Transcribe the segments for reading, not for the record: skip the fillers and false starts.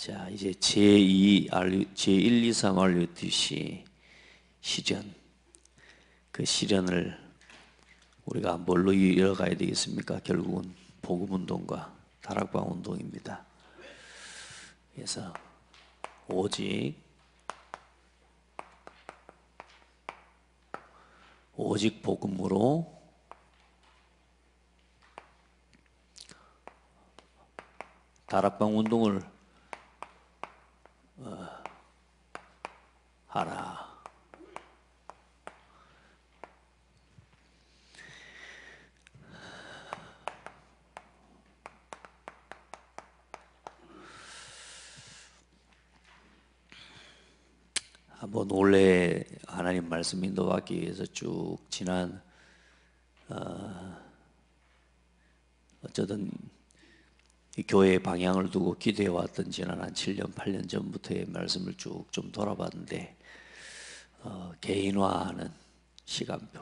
자, 이제 제1, 2, 3 RUTC 시련, 그 시련을 우리가 뭘로 이어가야 되겠습니까? 결국은 복음운동과 다락방 운동입니다. 그래서 오직 복음으로 다락방 운동을 하라. 한번 원래 하나님 말씀 인도받기 위해서 쭉 지난 어쩌든 이 교회의 방향을 두고 기도해 왔던 지난 한 7년, 8년 전부터의 말씀을 쭉 좀 돌아봤는데 개인화하는 시간표,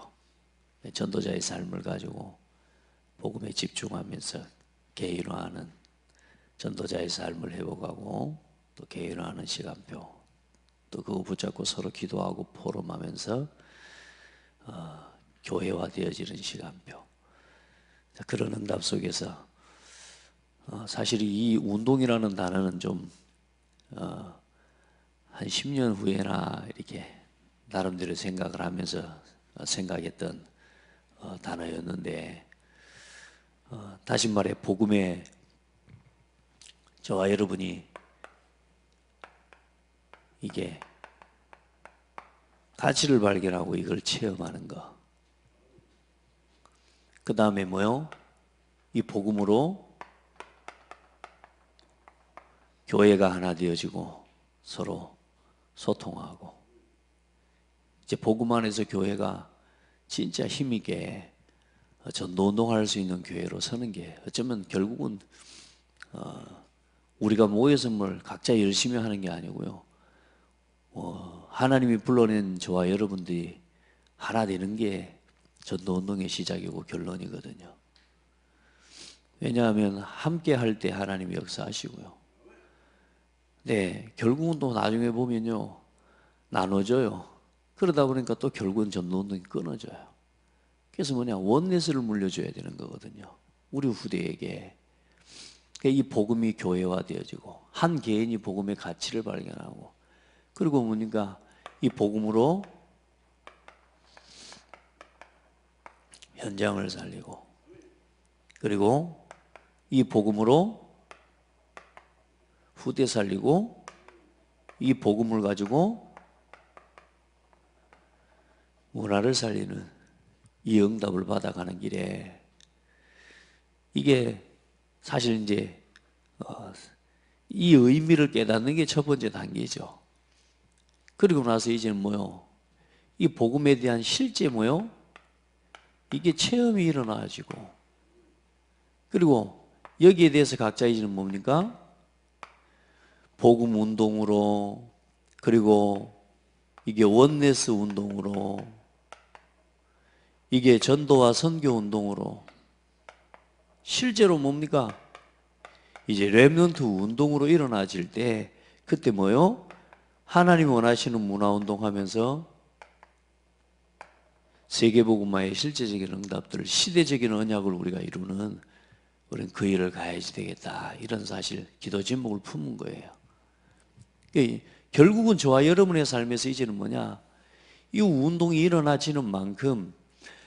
전도자의 삶을 가지고 복음에 집중하면서 개인화하는 전도자의 삶을 회복하고 또 개인화하는 시간표, 또 그거 붙잡고 서로 기도하고 포럼하면서 교회화 되어지는 시간표. 자, 그런 응답 속에서 사실 이 운동이라는 단어는 좀 한 10년 후에나 이렇게 나름대로 생각을 하면서 생각했던 단어였는데, 다시 말해 복음에 저와 여러분이 이게 가치를 발견하고 이걸 체험하는 거, 그 다음에 뭐요? 이 복음으로 교회가 하나 되어지고 서로 소통하고, 이제 복음 안에서 교회가 진짜 힘있게 전도운동할 수 있는 교회로 서는 게 어쩌면 결국은 우리가 모여서 뭘 각자 열심히 하는 게 아니고요, 하나님이 불러낸 저와 여러분들이 하나 되는 게 전도운동의 시작이고 결론이거든요. 왜냐하면 함께 할 때 하나님이 역사하시고요. 네, 결국은 또 나중에 보면요, 나눠져요. 그러다 보니까 또 결국은 전도운동이 끊어져요. 그래서 뭐냐, 원내스를 물려줘야 되는 거거든요, 우리 후대에게. 이 복음이 교회화되어지고 한 개인이 복음의 가치를 발견하고, 그리고 뭐니까 이 복음으로 현장을 살리고, 그리고 이 복음으로 후대 살리고, 이 복음을 가지고 문화를 살리는 이 응답을 받아가는 길에, 이게 사실 이제 이 의미를 깨닫는 게 첫 번째 단계죠. 그리고 나서 이제는 뭐요? 이 복음에 대한 실제 뭐요? 이게 체험이 일어나지고, 그리고 여기에 대해서 각자 이제는 뭡니까? 복음 운동으로, 그리고 이게 원네스 운동으로, 이게 전도와 선교 운동으로, 실제로 뭡니까? 이제 렘넌트 운동으로 일어나질 때, 그때 뭐요? 하나님이 원하시는 문화운동 하면서 세계복음화의 실제적인 응답들, 시대적인 언약을 우리가 이루는, 우리는 그 일을 가야지 되겠다, 이런 사실, 기도 제목을 품은 거예요. 결국은 저와 여러분의 삶에서 이제는 뭐냐, 이 운동이 일어나지는 만큼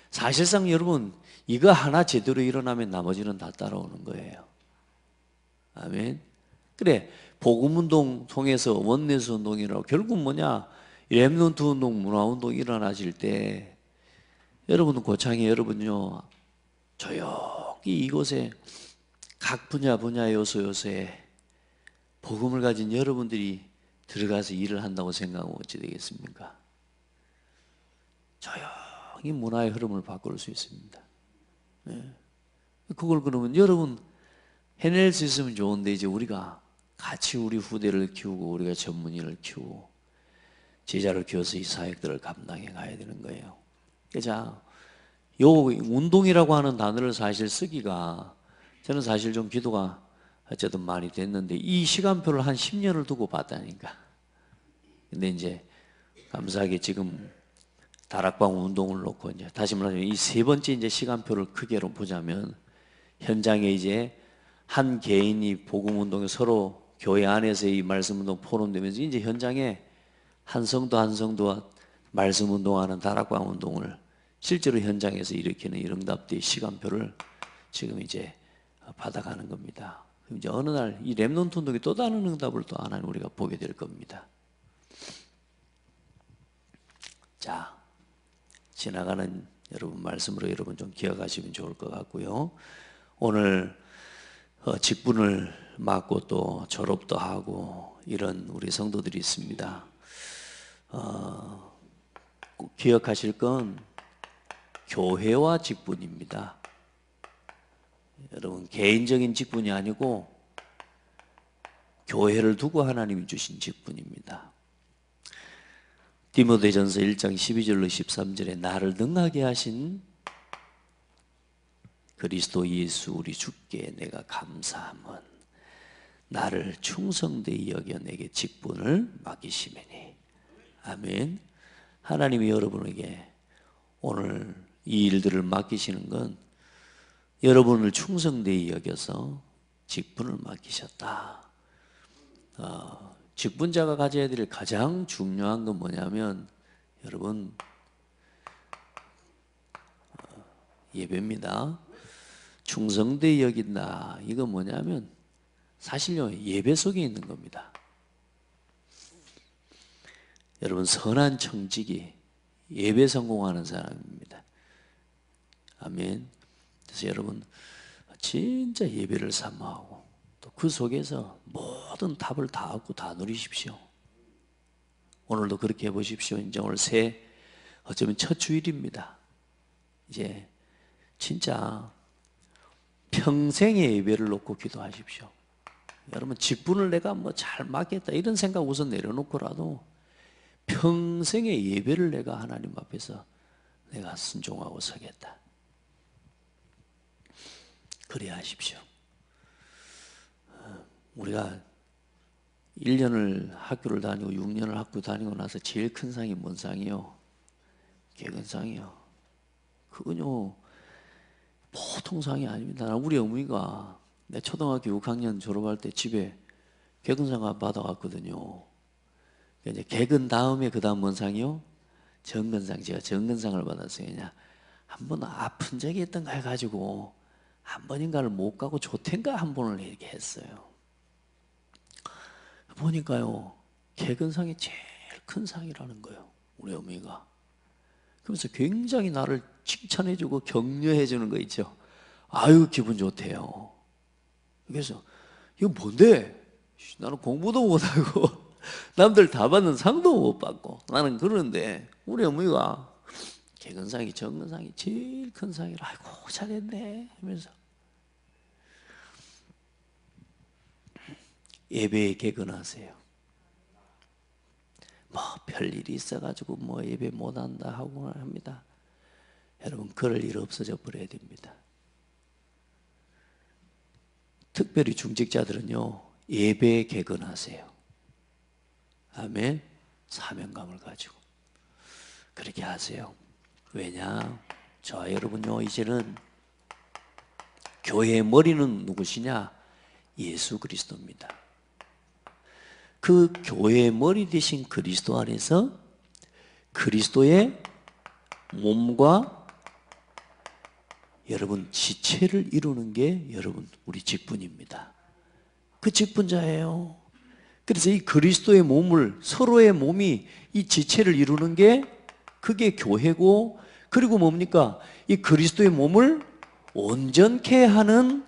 사실상 여러분 이거 하나 제대로 일어나면 나머지는 다 따라오는 거예요. 아멘. 그래, 복음운동 통해서 원내스 운동이라고, 결국 뭐냐, 렘넌트 운동, 문화운동 일어나질 때 여러분 고창에 여러분요, 조용히 이곳에 각 분야 요소에 복음을 가진 여러분들이 들어가서 일을 한다고 생각하면 어찌 되겠습니까? 조용히 문화의 흐름을 바꿀 수 있습니다. 네. 그걸 그러면 여러분 해낼 수 있으면 좋은데, 이제 우리가 같이 우리 후대를 키우고 우리가 전문의를 키우고 제자를 키워서 이 사역들을 감당해 가야 되는 거예요. 자, 요 운동이라고 하는 단어를 사실 쓰기가, 저는 사실 좀 기도가 어쨌든 많이 됐는데 이 시간표를 한 10년을 두고 봤다니까. 근데 이제 감사하게 지금 다락방 운동을 놓고 이제 다시 말하면 이 세 번째 이제 시간표를 크게로 보자면 현장에 이제 한 개인이 복음 운동에 서로 교회 안에서 이 말씀 운동 포럼되면서 이제 현장에 한 성도 한 성도와 말씀 운동하는 다락방 운동을 실제로 현장에서 일으키는 이 응답대의 시간표를 지금 이제 받아가는 겁니다. 그럼 이제 어느 날 이 렘넌트 운동이 또 다른 응답을 또 하나님 우리가 보게 될 겁니다. 자, 지나가는 여러분 말씀으로 여러분 좀 기억하시면 좋을 것 같고요. 오늘 직분을 맡고 또 졸업도 하고 이런 우리 성도들이 있습니다. 꼭 기억하실 건 교회와 직분입니다. 여러분 개인적인 직분이 아니고 교회를 두고 하나님이 주신 직분입니다. 디모데전서 1장 12절로 13절에 나를 능하게 하신 그리스도 예수 우리 주께 내가 감사함은 나를 충성되이 여겨 내게 직분을 맡기시매니. 아멘. 하나님이 여러분에게 오늘 이 일들을 맡기시는 건 여러분을 충성되이 여겨서 직분을 맡기셨다. 직분자가 가져야 될 가장 중요한 건 뭐냐면 여러분 예배입니다. 충성되이 여긴다. 이건 뭐냐면 사실요 예배 속에 있는 겁니다. 여러분 선한 청직이 예배 성공하는 사람입니다. 아멘. 그래서 여러분 진짜 예배를 사모하고 또 그 속에서 모든 답을 다 얻고 다 누리십시오. 오늘도 그렇게 해보십시오. 이제 오늘 어쩌면 첫 주일입니다. 이제 진짜 평생의 예배를 놓고 기도하십시오. 여러분 직분을 내가 뭐 잘 맡겠다 이런 생각 우선 내려놓고라도 평생의 예배를 내가 하나님 앞에서 내가 순종하고 서겠다. 그래야 하십시오. 우리가 1년을 학교를 다니고 6년을 학교 다니고 나서 제일 큰 상이 뭔 상이요? 개근상이요. 그건요 보통 상이 아닙니다. 우리 어머니가 내 초등학교 6학년 졸업할 때 집에 개근상 받아왔거든요. 이제 개근 다음에 그 다음 뭔 상이요? 정근상. 제가 정근상을 받았어요. 그냥 한 번 아픈 적이 있던가 해가지고 한 번인가를 못 가고 조텐가 한 번을 이렇게 했어요. 보니까요 개근상이 제일 큰 상이라는 거예요. 우리 어머니가. 그러면서 굉장히 나를 칭찬해주고 격려해주는 거 있죠. 아유 기분 좋대요. 그래서 이거 뭔데? 나는 공부도 못하고 남들 다 받는 상도 못 받고 나는 그러는데 우리 어머니가 개근상이 정근상이 제일 큰 상이라 아이고 잘했네 하면서 예배에 개근하세요. 뭐 별일이 있어가지고 뭐 예배 못한다 하고 합니다. 여러분 그럴 일 없어져 버려야 됩니다. 특별히 중직자들은요 예배에 개근하세요. 아멘. 사명감을 가지고 그렇게 하세요. 왜냐? 저 여러분요 이제는 교회의 머리는 누구시냐? 예수 그리스도입니다. 그 교회의 머리 되신 그리스도 안에서 그리스도의 몸과 여러분 지체를 이루는 게 여러분 우리 직분입니다. 그 직분자예요. 그래서 이 그리스도의 몸을 서로의 몸이 이 지체를 이루는 게 그게 교회고 그리고 뭡니까? 이 그리스도의 몸을 온전케 하는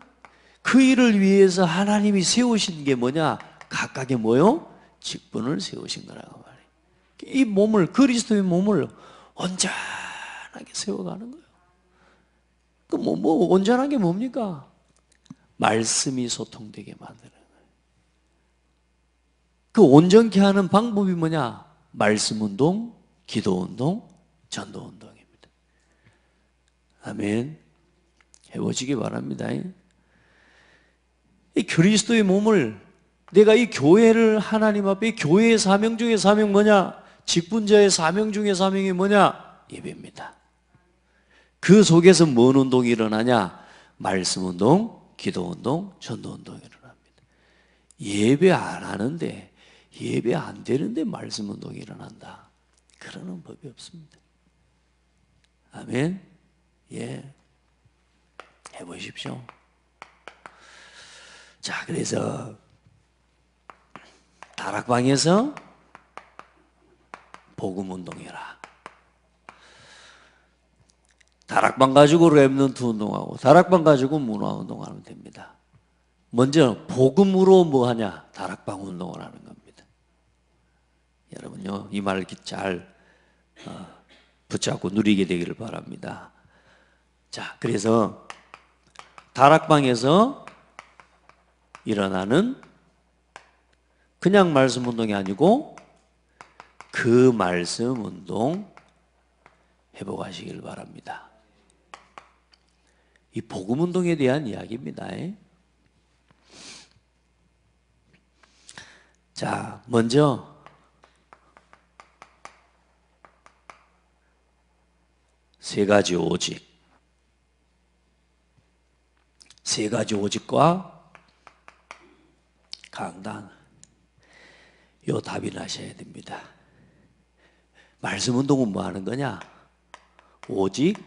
그 일을 위해서 하나님이 세우신 게 뭐냐? 각각의 뭐요? 직분을 세우신 거라고 말해요. 이 몸을 그리스도의 몸을 온전하게 세워가는 거예요. 그 뭐 온전한 게 뭡니까? 말씀이 소통되게 만드는 거예요. 그 온전케 하는 방법이 뭐냐? 말씀 운동, 기도 운동, 전도 운동입니다. 아멘. 해보시기 바랍니다. 이 그리스도의 몸을, 내가 이 교회를 하나님 앞에, 교회의 사명 중에 사명 뭐냐? 직분자의 사명 중에 사명이 뭐냐? 예배입니다. 그 속에서 뭔 운동이 일어나냐? 말씀 운동, 기도 운동, 전도 운동이 일어납니다. 예배 안 하는데, 예배 안 되는데 말씀 운동이 일어난다. 그러는 법이 없습니다. 아멘. 예. 해보십시오. 자, 그래서 다락방에서 복음 운동해라. 다락방 가지고 렘넌트 운동하고 다락방 가지고 문화 운동하면 됩니다. 먼저 복음으로 뭐 하냐? 다락방 운동을 하는 겁니다. 여러분요, 이 말을 잘 붙잡고 누리게 되기를 바랍니다. 자, 그래서 다락방에서 일어나는 그냥 말씀 운동이 아니고 그 말씀 운동 회복하시길 바랍니다. 이 복음 운동에 대한 이야기입니다. 자, 먼저 세 가지 오직, 세 가지 오직과 강단, 요 답변하셔야 됩니다. 말씀 운동은 뭐 하는 거냐? 오직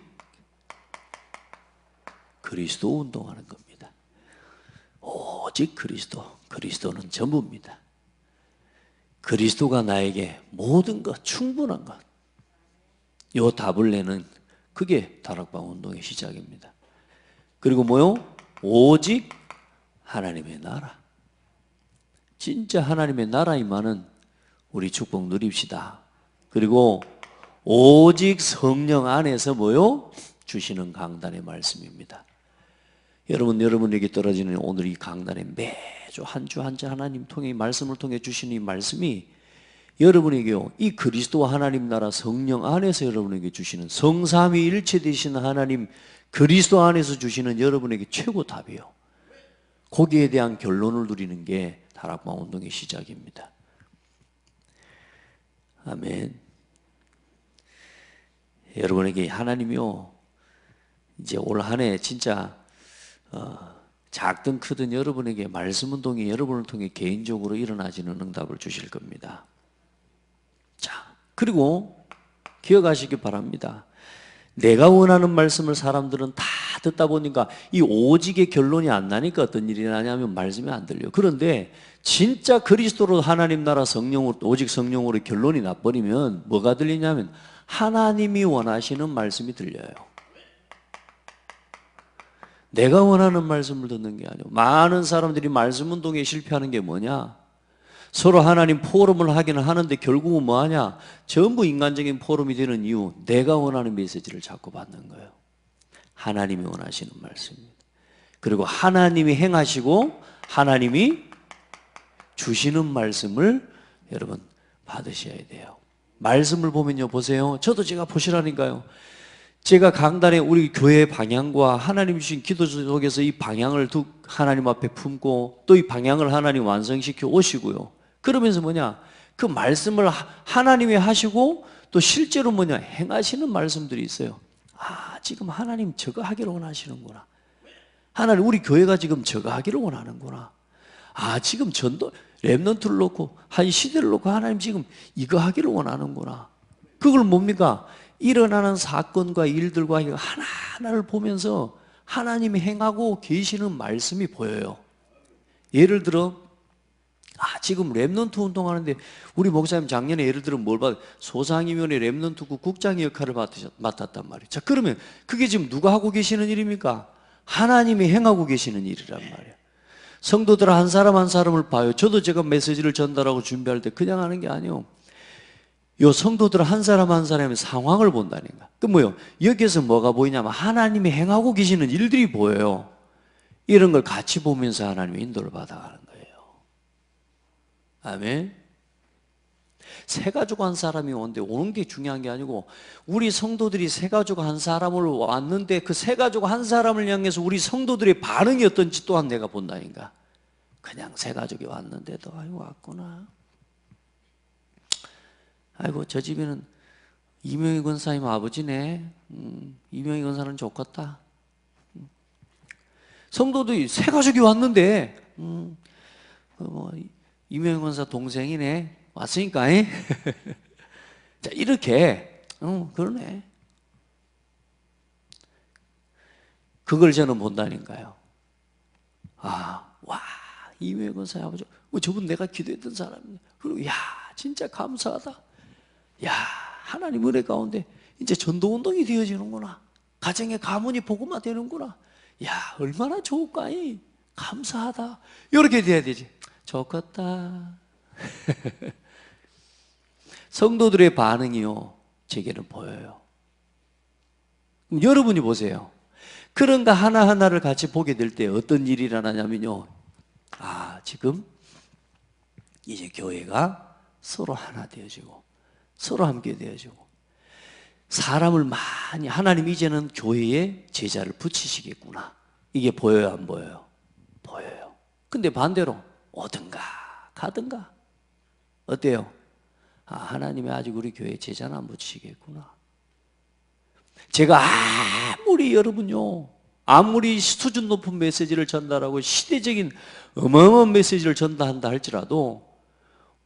그리스도 운동하는 겁니다. 오직 그리스도, 그리스도는 전부입니다. 그리스도가 나에게 모든 것, 충분한 것, 요 답을 내는 그게 다락방 운동의 시작입니다. 그리고 뭐요? 오직 하나님의 나라. 진짜 하나님의 나라이만은 우리 축복 누립시다. 그리고 오직 성령 안에서 뭐요? 주시는 강단의 말씀입니다. 여러분에게 떨어지는 오늘 이 강단에 매주 한 주 한 주 하나님 통해 말씀을 통해 주시는 이 말씀이 여러분에게요, 이 그리스도와 하나님 나라 성령 안에서 여러분에게 주시는 성삼위 일체 되시는 하나님 그리스도 안에서 주시는 여러분에게 최고 답이에요. 거기에 대한 결론을 누리는 게 다락방 운동의 시작입니다. 아멘. 여러분에게 하나님이요, 이제 올 한 해 진짜 작든 크든 여러분에게 말씀 운동이 여러분을 통해 개인적으로 일어나지는 응답을 주실 겁니다. 자, 그리고 기억하시기 바랍니다. 내가 원하는 말씀을 사람들은 다 듣다 보니까 이 오직의 결론이 안 나니까 어떤 일이 나냐면 말씀이 안 들려요. 그런데 진짜 그리스도로 하나님 나라 성령으로, 오직 성령으로 결론이 나버리면 뭐가 들리냐면 하나님이 원하시는 말씀이 들려요. 내가 원하는 말씀을 듣는 게 아니고, 많은 사람들이 말씀 운동에 실패하는 게 뭐냐? 서로 하나님 포럼을 하기는 하는데 결국은 뭐하냐? 전부 인간적인 포럼이 되는 이유, 내가 원하는 메시지를 자꾸 받는 거예요. 하나님이 원하시는 말씀입니다. 그리고 하나님이 행하시고 하나님이 주시는 말씀을 여러분 받으셔야 돼요. 말씀을 보면요, 보세요. 저도 제가 보시라니까요. 제가 강단에 우리 교회의 방향과 하나님 주신 기도 속에서 이 방향을 하나님 앞에 품고 또 이 방향을 하나님 완성시켜 오시고요. 그러면서 뭐냐? 그 말씀을 하나님이 하시고 또 실제로 뭐냐? 행하시는 말씀들이 있어요. 아, 지금 하나님 저거 하기를 원하시는구나. 하나님 우리 교회가 지금 저거 하기를 원하는구나. 아, 지금 전도 렘넌트를 놓고 한 시대를 놓고 하나님 지금 이거 하기를 원하는구나. 그걸 뭡니까? 일어나는 사건과 일들과 하나하나를 보면서 하나님이 행하고 계시는 말씀이 보여요. 예를 들어 지금 렘넌트 운동하는데 우리 목사님 작년에 예를 들어 뭘 받? 소상임원회 렘넌트국 국장의 역할을 맡았단 말이에요. 자, 그러면 그게 지금 누가 하고 계시는 일입니까? 하나님이 행하고 계시는 일이란 말이에요. 성도들 한 사람 한 사람을 봐요. 저도 제가 메시지를 전달하고 준비할 때 그냥 하는 게 아니에요. 요 성도들 한 사람 한 사람의 상황을 본다니까. 그 뭐요? 여기에서 뭐가 보이냐면 하나님이 행하고 계시는 일들이 보여요. 이런 걸 같이 보면서 하나님의 인도를 받아가는 거예요. 아멘. 새 가족 한 사람이 오는데 오는 게 중요한 게 아니고 우리 성도들이 새 가족 한 사람을 왔는데 그 새 가족 한 사람을 향해서 우리 성도들의 반응이 어떤지 또한 내가 본다니까. 그냥 새 가족이 왔는데도 아이고 왔구나. 아이고 저 집에는 이명희 권사님 아버지네. 이명희 권사는 좋겠다. 성도들이 새 가족이 왔는데 이명희 권사 동생이네. 왔으니까. 자, 이렇게 그러네. 그걸 저는 본다니까요. 와, 이명희 권사 아버지, 저분 내가 기도했던 사람이네. 그리고 진짜 감사하다. 하나님 은혜 가운데 이제 전도운동이 되어지는구나. 가정의 가문이 복음화 되는구나. 얼마나 좋을까? 감사하다. 이렇게 돼야 되지. 좋겠다. 성도들의 반응이요, 제게는 보여요. 여러분이 보세요. 그런가 하나하나를 같이 보게 될 때 어떤 일이 일어나냐면요, 지금 이제 교회가 서로 하나 되어지고 서로 함께 되어지고 사람을 많이, 하나님 이제는 교회에 제자를 붙이시겠구나. 이게 보여요, 안 보여요? 보여요. 근데 반대로 오든가 가든가 어때요? 하나님이 아직 우리 교회에 제자는 안 붙이시겠구나. 제가 아무리 수준 높은 메시지를 전달하고 시대적인 어마어마한 메시지를 전달한다 할지라도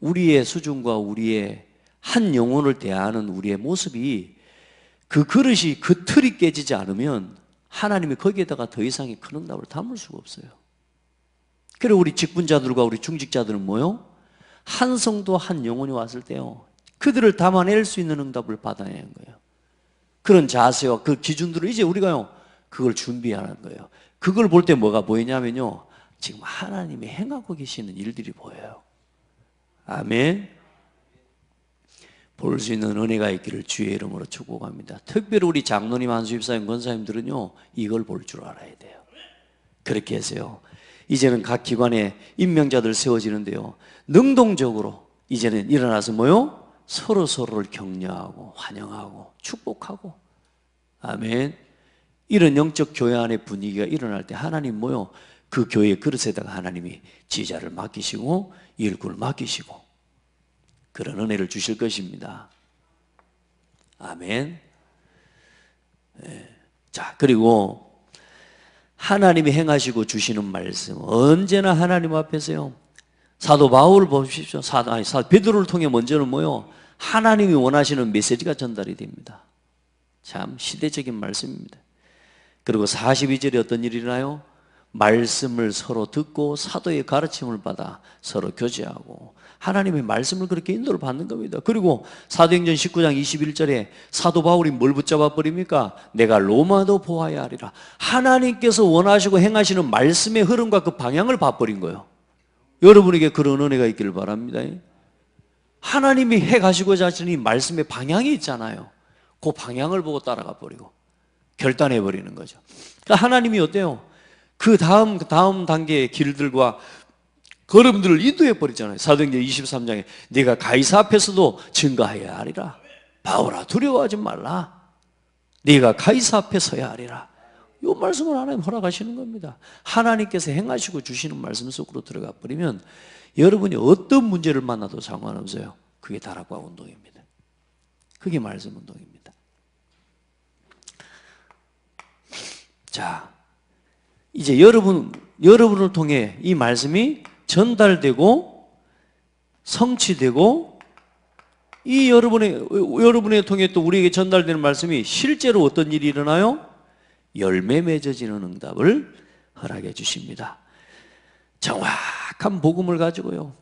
우리의 수준과 우리의 한 영혼을 대하는 우리의 모습이, 그 그릇이, 그 틀이 깨지지 않으면 하나님이 거기에다가 더 이상의 큰 응답을 담을 수가 없어요. 그리고 우리 직분자들과 우리 중직자들은 뭐요? 한 성도 한 영혼이 왔을 때요, 그들을 담아낼 수 있는 응답을 받아야 하는 거예요. 그런 자세와 그 기준들을 이제 우리가요, 그걸 준비하는 거예요. 그걸 볼 때 뭐가 보이냐면요, 지금 하나님이 행하고 계시는 일들이 보여요. 아멘. 볼 수 있는 은혜가 있기를 주의 이름으로 축복합니다. 특별히 우리 장로님, 한수집사님, 권사님들은요, 이걸 볼 줄 알아야 돼요. 그렇게 해서요, 이제는 각 기관에 임명자들 세워지는데요, 능동적으로 이제는 일어나서 뭐요? 서로를 격려하고 환영하고 축복하고. 아멘. 이런 영적 교회 안의 분위기가 일어날 때 하나님 뭐요? 그 교회의 그릇에다가 하나님이 지자를 맡기시고 일꾼을 맡기시고 그런 은혜를 주실 것입니다. 아멘. 자, 그리고 하나님이 행하시고 주시는 말씀, 언제나 하나님 앞에서요, 사도 바울을 보십시오. 사도 베드로를 통해 먼저는 뭐요? 하나님이 원하시는 메시지가 전달이 됩니다. 참 시대적인 말씀입니다. 그리고 42절에 어떤 일이 일어나요? 말씀을 서로 듣고 사도의 가르침을 받아 서로 교제하고 하나님의 말씀을 그렇게 인도를 받는 겁니다. 그리고 사도행전 19장 21절에 사도 바울이 뭘 붙잡아 버립니까? 내가 로마도 보아야 하리라. 하나님께서 원하시고 행하시는 말씀의 흐름과 그 방향을 봐버린 거예요. 여러분에게 그런 은혜가 있기를 바랍니다. 하나님이 해가시고자 하시는 이 말씀의 방향이 있잖아요. 그 방향을 보고 따라가 버리고 결단해 버리는 거죠. 그러니까 하나님이 어때요? 그 다음 단계의 길들과 걸음들을 인도해 버리잖아요. 사도행전 23장에 네가 가이사 앞에서도 증거해야 하리라. 바울아, 두려워하지 말라. 네가 가이사 앞에 서야 하리라. 이 말씀을 하나님 허락하시는 겁니다. 하나님께서 행하시고 주시는 말씀 속으로 들어가 버리면 여러분이 어떤 문제를 만나도 상관없어요. 그게 다락방 운동입니다. 그게 말씀 운동입니다. 자, 이제 여러분을 통해 이 말씀이 전달되고 성취되고 이 여러분의 통해 또 우리에게 전달되는 말씀이 실제로 어떤 일이 일어나요? 열매 맺어지는 응답을 허락해 주십니다. 정확한 복음을 가지고요,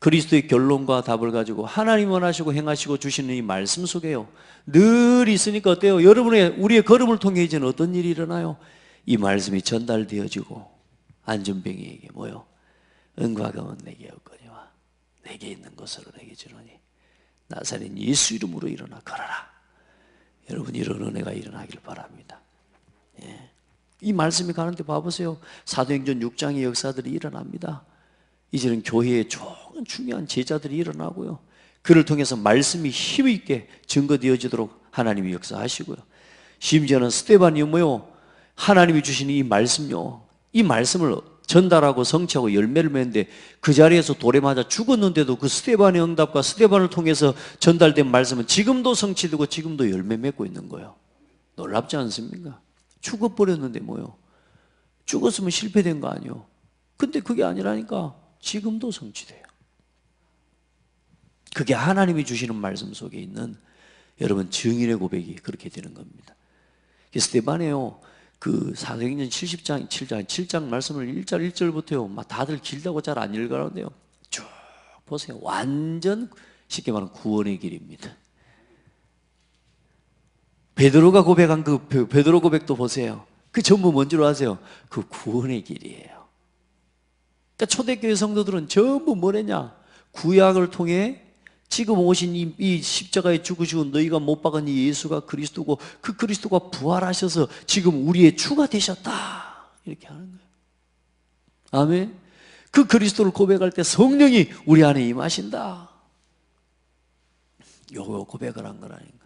그리스도의 결론과 답을 가지고 하나님 원하시고 행하시고 주시는 이 말씀 속에요, 늘 있으니까 어때요? 우리의 걸음을 통해 이제는 어떤 일이 일어나요? 이 말씀이 전달되어지고 안전병이에게 뭐요? 은과 금은 내게 없거니와 내게 있는 것으로 내게 주노니 나사렛 예수 이름으로 일어나 걸어라. 여러분, 이런 은혜가 일어나길 바랍니다. 예. 이 말씀이 가는데 봐보세요. 사도행전 6장의 역사들이 일어납니다. 이제는 교회에 좋은 중요한 제자들이 일어나고요, 그를 통해서 말씀이 힘있게 증거되어지도록 하나님이 역사하시고요, 심지어는 스데반이 뭐요? 하나님이 주신 이 말씀요, 이 말씀을 전달하고 성취하고 열매를 맺는데 그 자리에서 돌에 맞아 죽었는데도 그 스데반의 응답과 스데반을 통해서 전달된 말씀은 지금도 성취되고 지금도 열매 맺고 있는 거예요. 놀랍지 않습니까? 죽어버렸는데 뭐요? 죽었으면 실패된 거 아니요? 근데 그게 아니라니까 지금도 성취돼요. 그게 하나님이 주시는 말씀 속에 있는 여러분 증인의 고백이 그렇게 되는 겁니다. 스데반에요, 그 사도행전 70장 7장 말씀을 1절 1절부터요 막 다들 길다고 잘 안 읽어가는데요, 쭉 보세요. 완전 쉽게 말하면 구원의 길입니다. 베드로가 고백한 그 베드로 고백도 보세요. 그 전부 뭔 줄 아세요? 그 구원의 길이에요. 그러니까 초대교회 성도들은 전부 뭐랬냐? 구약을 통해 지금 오신 이 십자가에 죽으시고 너희가 못 박은 이 예수가 그리스도고 그 그리스도가 부활하셔서 지금 우리의 주가 되셨다, 이렇게 하는 거예요. 아멘. 그 그리스도를 고백할 때 성령이 우리 안에 임하신다, 요거 고백을 한 거라니까.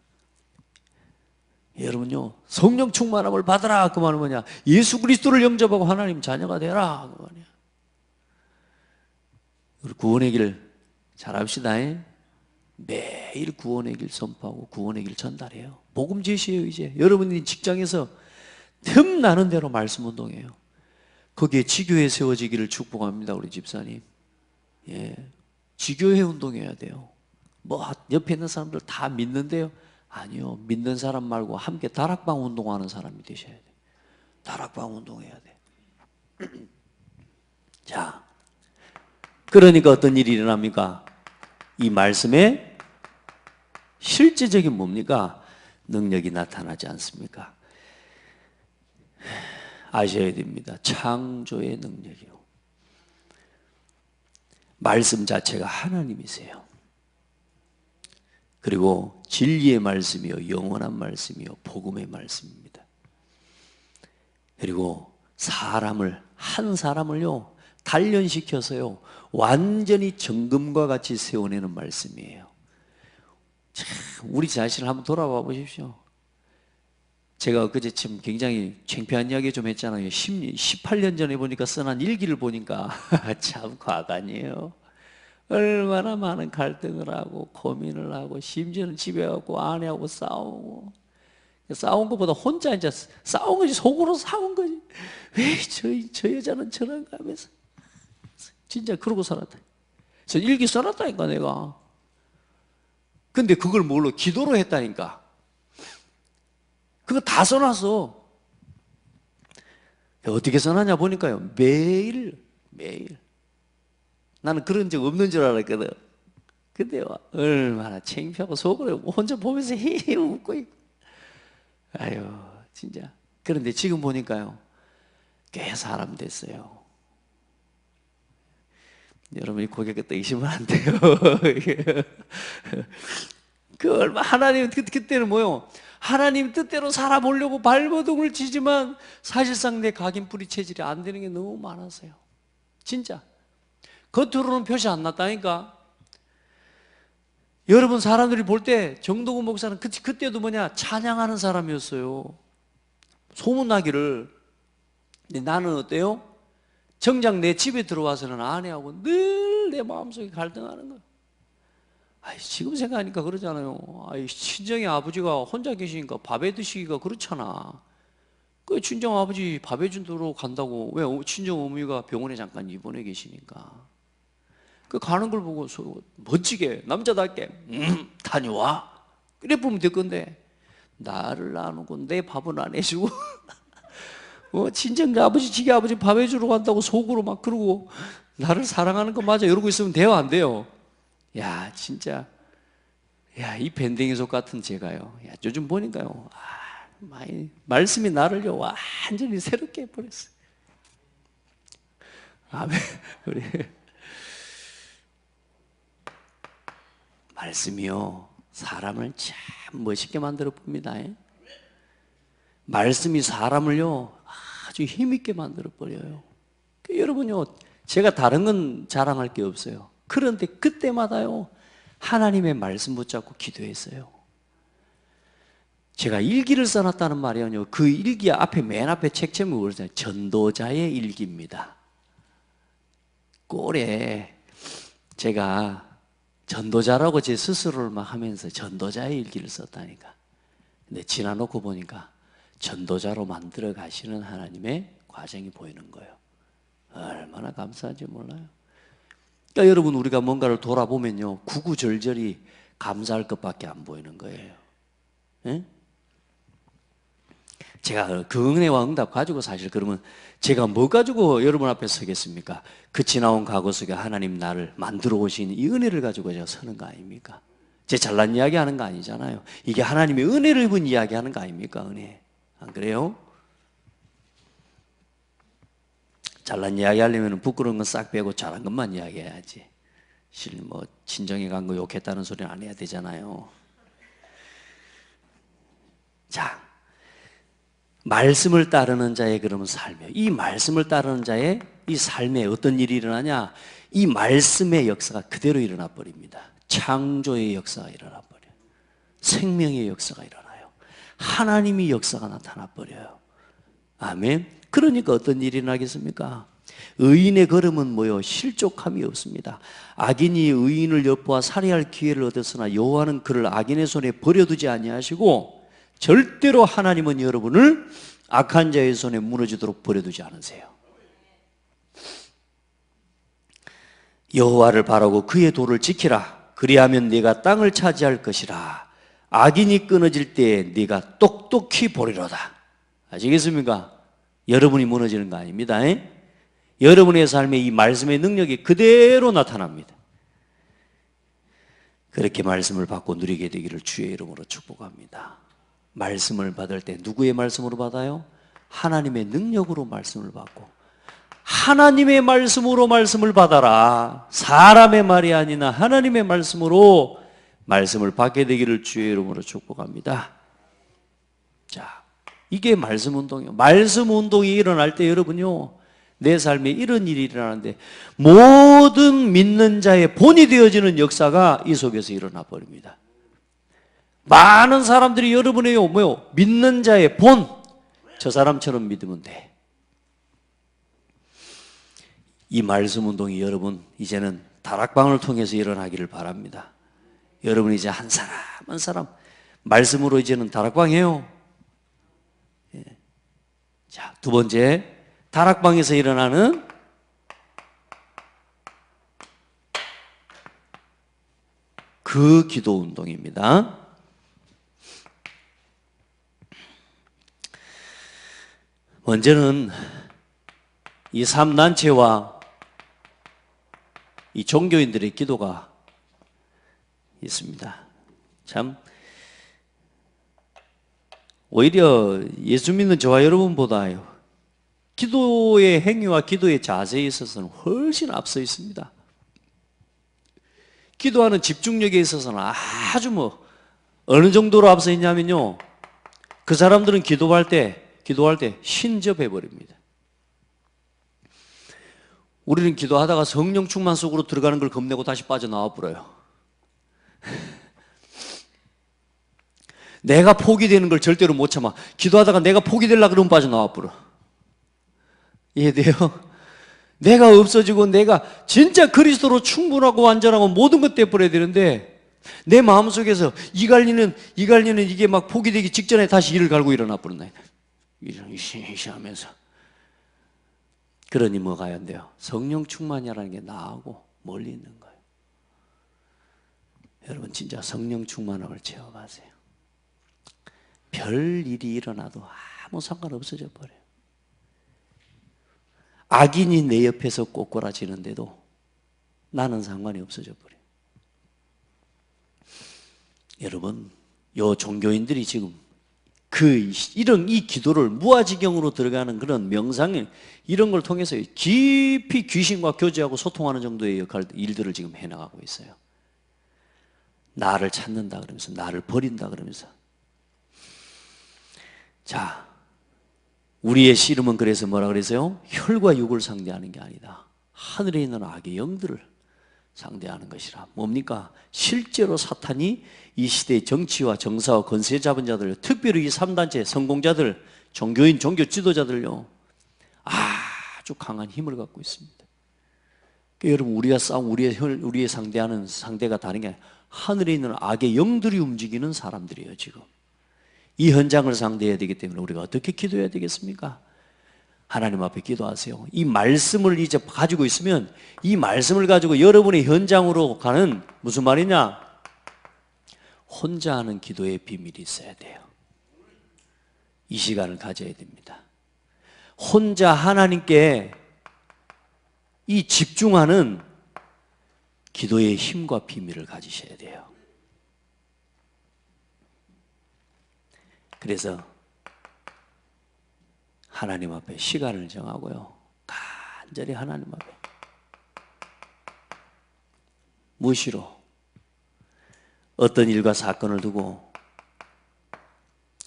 여러분요, 성령 충만함을 받으라 그 말은 뭐냐? 예수 그리스도를 영접하고 하나님 자녀가 되라 그 말이야. 우리 구원의 길 잘합시다. 매일 구원의 길 선포하고 구원의 길 전달해요. 복음 제시해요. 이제 여러분이 직장에서 틈나는 대로 말씀 운동해요. 거기에 지교회 세워지기를 축복합니다. 우리 집사님. 예, 지교회 운동해야 돼요. 뭐 옆에 있는 사람들 다 믿는데요? 아니요, 믿는 사람 말고 함께 다락방 운동하는 사람이 되셔야 돼요. 다락방 운동해야 돼요. 자, 그러니까 어떤 일이 일어납니까? 이 말씀에 실제적인 뭡니까? 능력이 나타나지 않습니까? 아셔야 됩니다. 창조의 능력이요, 말씀 자체가 하나님이세요. 그리고 진리의 말씀이요, 영원한 말씀이요, 복음의 말씀입니다. 그리고 한 사람을요 단련시켜서요 완전히 정금과 같이 세워내는 말씀이에요. 참, 우리 자신을 한번 돌아봐 보십시오. 제가 그제 참 굉장히 창피한 이야기 좀 했잖아요. 18년 전에 보니까 써난 일기를 보니까 참 과간이에요. 얼마나 많은 갈등을 하고 고민을 하고 심지어는 집에 가고 아내하고 싸우고, 싸운 것보다 혼자 이제 싸운 거지, 속으로 싸운 거지. 왜 저 여자는 저런가 하면서 진짜 그러고 살았다. 저 일기 써놨다니까 내가. 근데 그걸 뭘로? 기도로 했다니까. 그거 다 써놨어. 어떻게 써놨냐 보니까요, 매일 나는 그런 적 없는 줄 알았거든. 근데 얼마나 창피하고 속으로 혼자 보면서 헤헤 웃고 있고. 아유 진짜. 그런데 지금 보니까요 꽤 사람 됐어요. 여러분이 고개가 떠이시면 안 돼요. 그 얼마 하나님 그때는 뭐요? 하나님 뜻대로 살아보려고 발버둥을 치지만 사실상 내 각인뿌리 체질이 안 되는 게 너무 많았어요. 진짜. 겉으로는 표시 안 났다니까. 여러분 사람들이 볼 때 정도구 목사는 그때도 뭐냐? 찬양하는 사람이었어요. 소문나기를. 근데 나는 어때요? 정작 내 집에 들어와서는 아내하고 늘 내 마음속에 갈등하는 거야. 아이, 지금 생각하니까 그러잖아요. 아이, 친정의 아버지가 혼자 계시니까 밥해 드시기가 그렇잖아. 그 친정 아버지 밥해 준다고 간다고. 왜? 친정 어머니가 병원에 잠깐 입원해 계시니까. 그 가는 걸 보고 멋지게 남자답게 다녀와 그래 보면 될 건데, 나를 나누고 내 밥은 안 해주고 친정 아버지 지기 아버지 밥 해주러 간다고 속으로 막 그러고 나를 사랑하는 거 맞아 이러고 있으면 돼요 안 돼요? 야 진짜, 야 이 밴댕이 속 같은 제가요, 야 요즘 보니까요, 많이 말씀이 나를요 완전히 새롭게 해버렸어요. 아멘. 우리 말씀이요 사람을 참 멋있게 만들어 봅니다. 말씀이 사람을요 아주 힘있게 만들어 버려요. 여러분요, 제가 다른 건 자랑할 게 없어요. 그런데 그때마다요 하나님의 말씀 붙잡고 기도했어요. 제가 일기를 써놨다는 말이요, 그 일기 앞에 맨 앞에 책 제목이 뭐였어요? 전도자의 일기입니다. 꼴에 제가 전도자라고 제 스스로를 막 하면서 전도자의 일기를 썼다니까. 근데 지나놓고 보니까 전도자로 만들어 가시는 하나님의 과정이 보이는 거예요. 얼마나 감사한지 몰라요. 그러니까 여러분, 우리가 뭔가를 돌아보면요, 구구절절히 감사할 것밖에 안 보이는 거예요. 예? 제가 그 은혜와 응답 가지고 사실 그러면 제가 뭐 가지고 여러분 앞에 서겠습니까? 그 지나온 과거 속에 하나님 나를 만들어 오신 이 은혜를 가지고 제가 서는 거 아닙니까? 제 잘난 이야기 하는 거 아니잖아요. 이게 하나님의 은혜를 입은 이야기 하는 거 아닙니까? 은혜. 안 그래요? 잘난 이야기 하려면 부끄러운 건 싹 빼고 잘한 것만 이야기해야지. 실 뭐 친정에 간 거 욕했다는 소리는 안 해야 되잖아요. 자, 말씀을 따르는 자의 그러면 삶이에요. 이 말씀을 따르는 자의 이 삶에 어떤 일이 일어나냐? 이 말씀의 역사가 그대로 일어나 버립니다. 창조의 역사가 일어나 버려요. 생명의 역사가 일어나요. 하나님의 역사가 나타나 버려요. 아멘. 그러니까 어떤 일이 나겠습니까? 의인의 걸음은 뭐요? 실족함이 없습니다. 악인이 의인을 엿보아 살해할 기회를 얻었으나 여호와는 그를 악인의 손에 버려두지 아니하시고 절대로 하나님은 여러분을 악한 자의 손에 무너지도록 버려두지 않으세요. 여호와를 바라고 그의 도를 지키라. 그리하면 네가 땅을 차지할 것이라. 악인이 끊어질 때에 네가 똑똑히 보리로다. 아시겠습니까? 여러분이 무너지는 거 아닙니다. 여러분의 삶에 이 말씀의 능력이 그대로 나타납니다. 그렇게 말씀을 받고 누리게 되기를 주의 이름으로 축복합니다. 말씀을 받을 때 누구의 말씀으로 받아요? 하나님의 능력으로 말씀을 받고, 하나님의 말씀으로 말씀을 받아라. 사람의 말이 아니나 하나님의 말씀으로 말씀을 받게 되기를 주의 이름으로 축복합니다. 자, 이게 말씀 운동이에요. 말씀 운동이 일어날 때 여러분요, 내 삶에 이런 일이 일어나는데 모든 믿는 자의 본이 되어지는 역사가 이 속에서 일어나 버립니다. 많은 사람들이 여러분의 뭐요? 믿는 자의 본, 저 사람처럼 믿으면 돼. 이 말씀 운동이 여러분 이제는 다락방을 통해서 일어나기를 바랍니다. 여러분 이제 한 사람 한 사람 말씀으로 이제는 다락방이에요. 예. 자, 두 번째, 다락방에서 일어나는 그 기도 운동입니다. 먼저는 이 3단체와 이 종교인들의 기도가 있습니다. 참 오히려 예수 믿는 저와 여러분보다요, 기도의 행위와 기도의 자세에 있어서는 훨씬 앞서 있습니다. 기도하는 집중력에 있어서는 아주 어느 정도로 앞서 있냐면요, 그 사람들은 기도할 때 신접해 버립니다. 우리는 기도하다가 성령 충만 속으로 들어가는 걸 겁내고 다시 빠져나와 버려요. 내가 포기되는 걸 절대로 못 참아. 기도하다가 내가 포기되려고 그러면 빠져나와 버려. 이해돼요? 내가 없어지고 내가 진짜 그리스도로 충분하고 완전하고 모든 것 떼버려야 되는데 내 마음속에서 이 관리는 이게 막 포기되기 직전에 다시 이를 갈고 일어나 버린다. 하면서. 그러니 뭐가 해야 돼요? 성령 충만이라는 게 나하고 멀리 있는 거예요. 여러분 진짜 성령 충만함을 체험하세요. 별 일이 일어나도 아무 상관 없어져 버려요. 악인이 내 옆에서 꼬꾸라지는데도 나는 상관이 없어져 버려요. 여러분, 요 종교인들이 지금 이 기도를 무아지경으로 들어가는 그런 명상에 이런 걸 통해서 깊이 귀신과 교제하고 소통하는 정도의 일들을 지금 해나가고 있어요. 나를 찾는다 그러면서, 나를 버린다 그러면서. 자, 우리의 씨름은 그래서 뭐라 그랬어요? 혈과 육을 상대하는 게 아니다. 하늘에 있는 악의 영들을 상대하는 것이라. 뭡니까? 실제로 사탄이 이 시대의 정치와 정사와 권세 잡은 자들, 특별히 이 3단체 성공자들, 종교인, 종교 지도자들요, 아주 강한 힘을 갖고 있습니다. 여러분, 우리가 싸움, 우리의 상대하는 상대가 다른 게 아니라 하늘에 있는 악의 영들이 움직이는 사람들이에요, 지금. 이 현장을 상대해야 되기 때문에 우리가 어떻게 기도해야 되겠습니까? 하나님 앞에 기도하세요. 이 말씀을 이제 가지고 있으면 이 말씀을 가지고 여러분의 현장으로 가는, 무슨 말이냐? 혼자 하는 기도의 비밀이 있어야 돼요. 이 시간을 가져야 됩니다. 혼자 하나님께 이 집중하는 기도의 힘과 비밀을 가지셔야 돼요. 그래서 하나님 앞에 시간을 정하고요, 간절히 하나님 앞에 무시로 어떤 일과 사건을 두고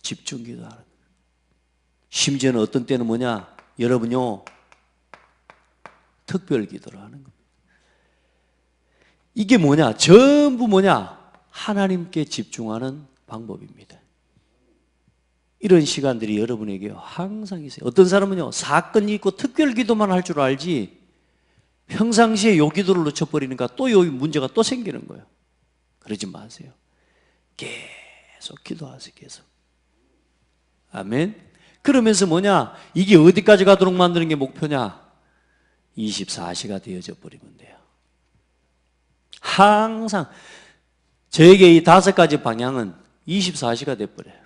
집중 기도하는 거예요. 심지어는 어떤 때는 뭐냐, 여러분요, 특별 기도를 하는 겁니다. 이게 뭐냐, 전부 뭐냐, 하나님께 집중하는 방법입니다. 이런 시간들이 여러분에게 항상 있어요. 어떤 사람은요, 사건이 있고 특별 기도만 할 줄 알지 평상시에 요 기도를 놓쳐버리니까 또 요 문제가 또 생기는 거예요. 그러지 마세요. 계속 기도하세요. 계속. 아멘. 그러면서 뭐냐, 이게 어디까지 가도록 만드는 게 목표냐, 24시가 되어져 버리면 돼요. 항상 저에게 이 5가지 방향은 24시가 돼버려요.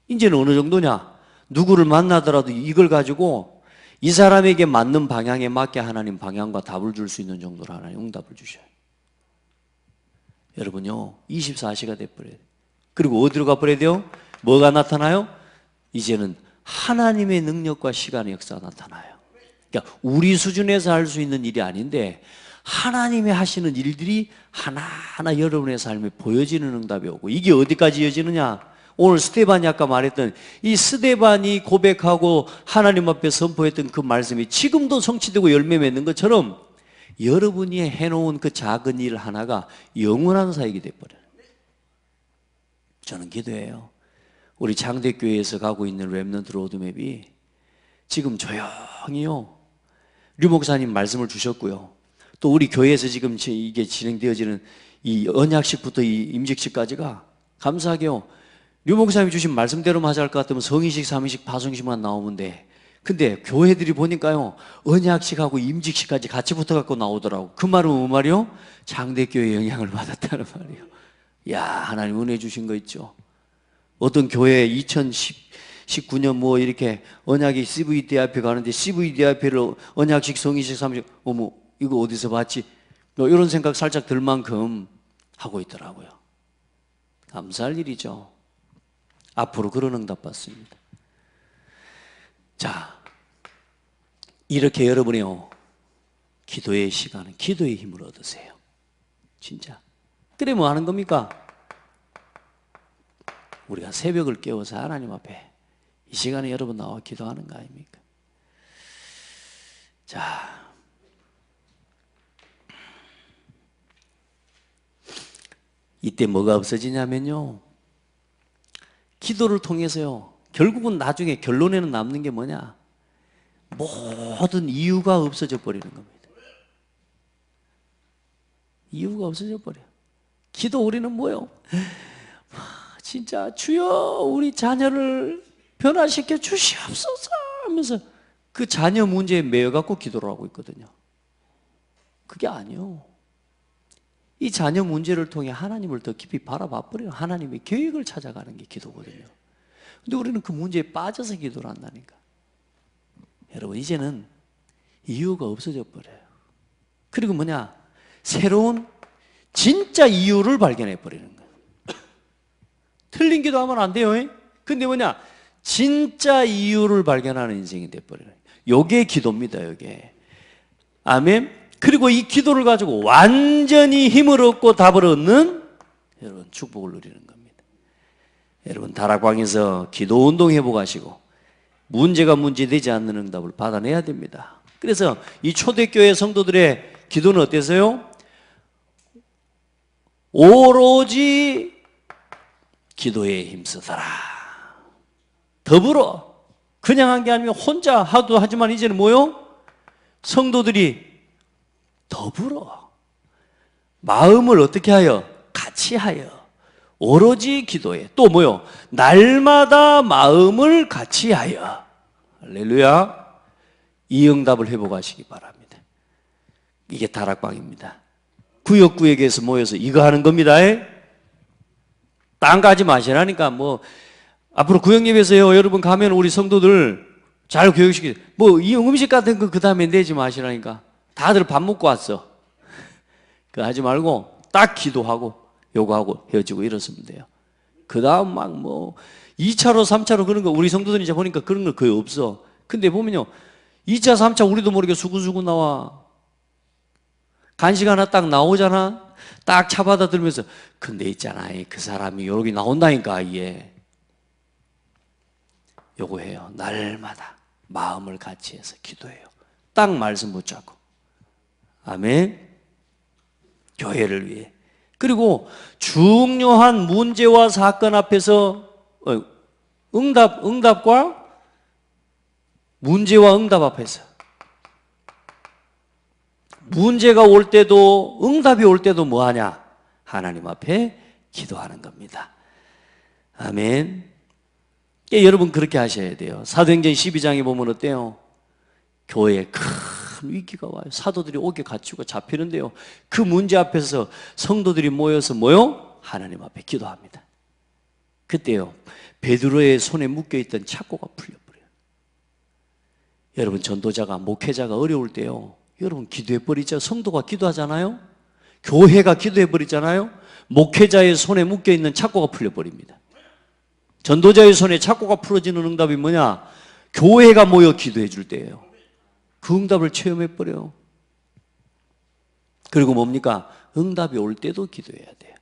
이제는 어느 정도냐, 누구를 만나더라도 이걸 가지고 이 사람에게 맞는 방향에 맞게 하나님 방향과 답을 줄 수 있는 정도로 하나님 응답을 주셔요. 여러분요, 24시가 돼버려요. 그리고 어디로 가버려야 돼요? 뭐가 나타나요? 이제는 하나님의 능력과 시간의 역사가 나타나요. 그러니까 우리 수준에서 할 수 있는 일이 아닌데 하나님이 하시는 일들이 하나하나 여러분의 삶에 보여지는 응답이 오고, 이게 어디까지 이어지느냐, 오늘 스데반이 아까 말했던 이 스데반이 고백하고 하나님 앞에 선포했던 그 말씀이 지금도 성취되고 열매 맺는 것처럼 여러분이 해놓은 그 작은 일 하나가 영원한 사역이 돼버려요. 저는 기도해요. 우리 장대교회에서 가고 있는 렘넌트 로드맵이 지금 조용히요, 류 목사님 말씀을 주셨고요, 또 우리 교회에서 지금 이게 진행되어지는 이 언약식부터 이 임직식까지가 감사하게요, 류 목사님이 주신 말씀대로만 하자 할 것 같으면 성인식, 삼인식, 파송식만 나오면 돼. 근데 교회들이 보니까요, 언약식하고 임직식까지 같이 붙어갖고 나오더라고. 그 말은 뭐 말이요? 장대교회의 영향을 받았다는 말이에요. 야, 하나님 은혜 주신 거 있죠. 어떤 교회 2019년 뭐 이렇게 언약이 CVDIP 가는데 CVDIP를 언약식, 성인식, 삼인식, 어머 이거 어디서 봤지? 뭐 이런 생각 살짝 들 만큼 하고 있더라고요. 감사할 일이죠. 앞으로 그런 응답 받습니다. 자, 이렇게 여러분이요, 기도의 시간은 기도의 힘을 얻으세요. 진짜. 그래 뭐 하는 겁니까? 우리가 새벽을 깨워서 하나님 앞에 이 시간에 여러분 나와 기도하는 거 아닙니까? 자, 이때 뭐가 없어지냐면요, 기도를 통해서요, 결국은 나중에 결론에는 남는 게 뭐냐, 모든 이유가 없어져 버리는 겁니다. 이유가 없어져 버려요. 기도 우리는 뭐요? 진짜 주여 우리 자녀를 변화시켜 주시옵소서 하면서 그 자녀 문제에 매여갖고 기도를 하고 있거든요. 그게 아니요, 이 자녀 문제를 통해 하나님을 더 깊이 바라봐버려요. 하나님의 계획을 찾아가는 게 기도거든요. 근데 우리는 그 문제에 빠져서 기도를 한다니까. 여러분, 이제는 이유가 없어져 버려요. 그리고 뭐냐, 새로운 진짜 이유를 발견해 버리는 거예요. 틀린 기도하면 안 돼요. 근데 뭐냐, 진짜 이유를 발견하는 인생이 돼버려요. 요게 기도입니다. 요게. 아멘. 그리고 이 기도를 가지고 완전히 힘을 얻고 답을 얻는 여러분 축복을 누리는 겁니다. 여러분 다락방에서 기도 운동 해보가시고 문제가 문제되지 않는 응답을 받아내야 됩니다. 그래서 이 초대교회 성도들의 기도는 어땠어요? 오로지 기도에 힘쓰더라. 더불어 그냥 한 게 아니면 혼자 하도 하지만 이제는 뭐요? 성도들이 더불어 마음을 어떻게 하여? 같이 하여 오로지 기도해. 또 뭐요? 날마다 마음을 같이 하여. 할렐루야. 이 응답을 회복하시기 바랍니다. 이게 다락방입니다. 구역구역에서 모여서 이거 하는 겁니다. 딴 거 하지 마시라니까. 뭐 앞으로 구역예배에서요, 여러분 가면 우리 성도들 잘 교육시키. 뭐 이 음식 같은 거 그 다음에 내지 마시라니까. 다들 밥 먹고 왔어. 그거 하지 말고 딱 기도하고 요구하고 헤어지고 이러시면 돼요. 그 다음 막 뭐 2차로 3차로 그런 거 우리 성도들이 이제 보니까 그런 거 거의 없어. 근데 보면요, 2차 3차 우리도 모르게 수근수근 나와. 간식 하나 딱 나오잖아. 딱 차 받아 들면서 근데 있잖아, 그 사람이 여기 나온다니까. 이게 요거 해요. 날마다 마음을 같이 해서 기도해요. 딱 말씀 붙잡고. 아멘. 교회를 위해. 그리고 중요한 문제와 사건 앞에서 응답과 문제와 응답 앞에서 문제가 올 때도 응답이 올 때도 뭐하냐? 하나님 앞에 기도하는 겁니다. 아멘. 여러분 그렇게 하셔야 돼요. 사도행전 12장에 보면 어때요? 교회에 큰 위기가 와요. 사도들이 옥에 갇히고 잡히는데요, 그 문제 앞에서 성도들이 모여서 뭐요? 하나님 앞에 기도합니다. 그때요, 베드로의 손에 묶여있던 착고가 풀려버려요. 여러분 전도자가, 목회자가 어려울 때요, 여러분 기도해버리죠. 성도가 기도하잖아요. 교회가 기도해버리잖아요. 목회자의 손에 묶여있는 착고가 풀려버립니다. 전도자의 손에 착고가 풀어지는 응답이 뭐냐? 교회가 모여 기도해 줄 때예요. 그 응답을 체험해버려요. 그리고 뭡니까? 응답이 올 때도 기도해야 돼요.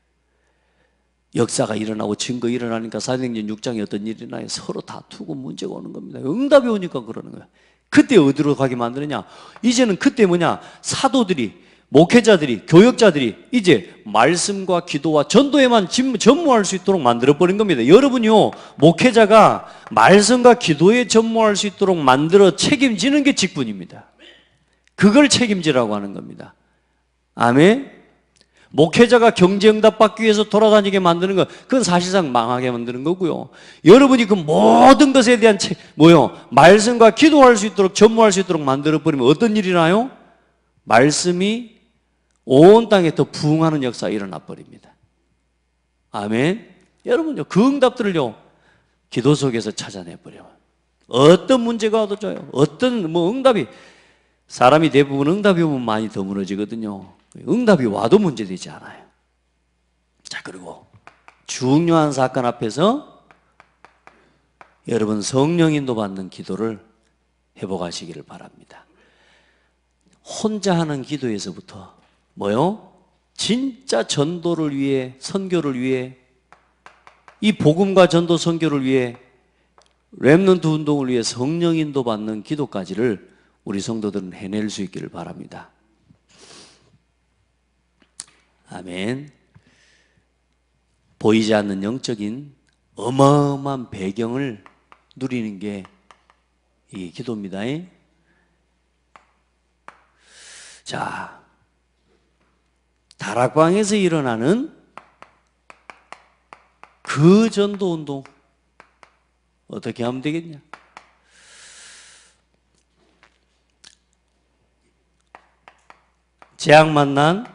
역사가 일어나고 증거 일어나니까 사도행전 6장에 어떤 일이 나요? 서로 다투고 문제가 오는 겁니다. 응답이 오니까 그러는 거예요. 그때 어디로 가게 만드느냐? 이제는 그때 뭐냐? 사도들이, 목회자들이, 교역자들이 이제 말씀과 기도와 전도에만 전무할 수 있도록 만들어버린 겁니다. 여러분요, 목회자가 말씀과 기도에 전무할 수 있도록 만들어 책임지는 게 직분입니다. 그걸 책임지라고 하는 겁니다. 아멘. 목회자가 경제응답 받기 위해서 돌아다니게 만드는 것, 그건 사실상 망하게 만드는 거고요. 여러분이 그 모든 것에 대한 말씀과 기도할 수 있도록 전무할 수 있도록 만들어버리면 어떤 일이 나요? 말씀이 온 땅에 더 부흥하는 역사가 일어나 버립니다. 아멘. 여러분요, 그 응답들을요, 기도 속에서 찾아내버려요. 어떤 문제가 와도 좋아요. 어떤 응답이, 사람이 대부분 응답이 오면 많이 더 무너지거든요. 응답이 와도 문제되지 않아요. 자, 그리고 중요한 사건 앞에서 여러분 성령 인도 받는 기도를 회복하시기를 바랍니다. 혼자 하는 기도에서부터 뭐요? 진짜 전도를 위해, 선교를 위해, 이 복음과 전도 선교를 위해, 렘넌트 운동을 위해 성령 인도 받는 기도까지를 우리 성도들은 해낼 수 있기를 바랍니다. 아멘. 보이지 않는 영적인 어마어마한 배경을 누리는 게 이 기도입니다. 자, 다락방에서 일어나는 그 전도 운동 어떻게 하면 되겠냐? 재앙 만난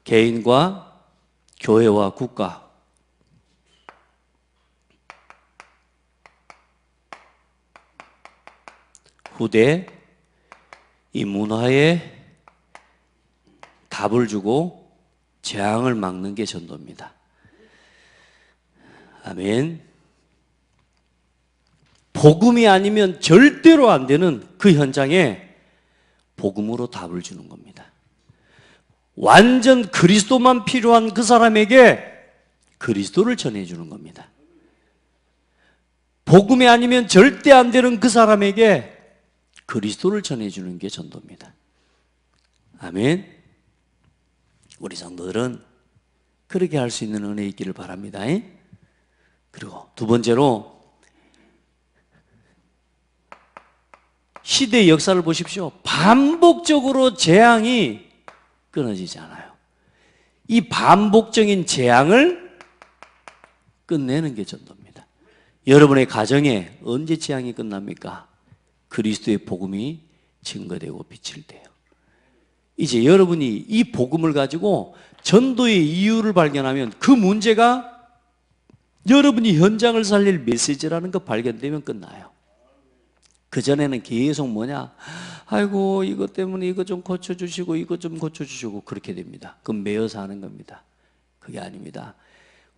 개인과 교회와 국가, 후대, 이 문화에 답을 주고 재앙을 막는 게 전도입니다. 아멘. 복음이 아니면 절대로 안 되는 그 현장에 복음으로 답을 주는 겁니다. 완전 그리스도만 필요한 그 사람에게 그리스도를 전해주는 겁니다. 복음이 아니면 절대 안 되는 그 사람에게 그리스도를 전해주는 게 전도입니다. 아멘. 우리 성도들은 그렇게 할 수 있는 은혜 있기를 바랍니다. 그리고 두 번째로 시대의 역사를 보십시오. 반복적으로 재앙이 끊어지지 않아요. 이 반복적인 재앙을 끝내는 게 전도입니다. 여러분의 가정에 언제 재앙이 끝납니까? 그리스도의 복음이 증거되고 빛을 때요. 이제 여러분이 이 복음을 가지고 전도의 이유를 발견하면 그 문제가 여러분이 현장을 살릴 메시지라는 거 발견되면 끝나요. 그전에는 계속 뭐냐? 아이고, 이것 때문에 이거 좀 고쳐주시고, 이거 좀 고쳐주시고, 그렇게 됩니다. 그럼 매여서 하는 겁니다. 그게 아닙니다.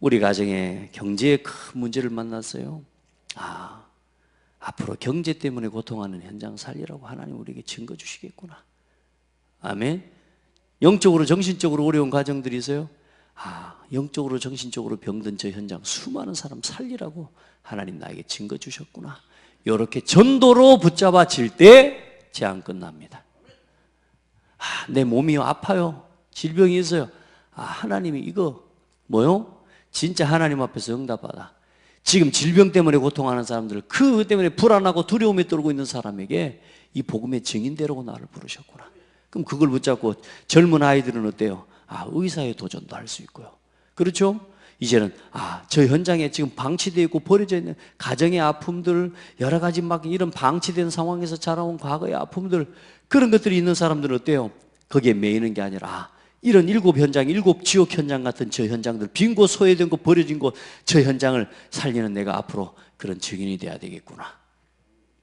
우리 가정에 경제에 큰 문제를 만났어요. 앞으로 경제 때문에 고통하는 현장 살리라고 하나님 우리에게 증거 주시겠구나. 아멘. 영적으로 정신적으로 어려운 가정들이 있어요. 영적으로 정신적으로 병든 저 현장 수많은 사람 살리라고 하나님 나에게 증거 주셨구나. 이렇게 전도로 붙잡아질 때 재앙 끝납니다. 내 몸이 아파요. 질병이 있어요. 하나님이 이거 뭐요? 진짜 하나님 앞에서 응답하다. 지금 질병 때문에 고통하는 사람들, 그 때문에 불안하고 두려움에 떨고 있는 사람에게 이 복음의 증인되라고 나를 부르셨구나. 그럼 그걸 붙잡고 젊은 아이들은 어때요? 의사의 도전도 할 수 있고요. 그렇죠? 이제는 저 현장에 지금 방치되어 있고 버려져 있는 가정의 아픔들, 여러 가지 막 이런 방치된 상황에서 자라온 과거의 아픔들, 그런 것들이 있는 사람들은 어때요? 거기에 매이는 게 아니라 이런 7현장, 7지옥 현장 같은 저 현장들, 빈 곳, 소외된 곳, 버려진 곳, 저 현장을 살리는 내가 앞으로 그런 증인이 돼야 되겠구나.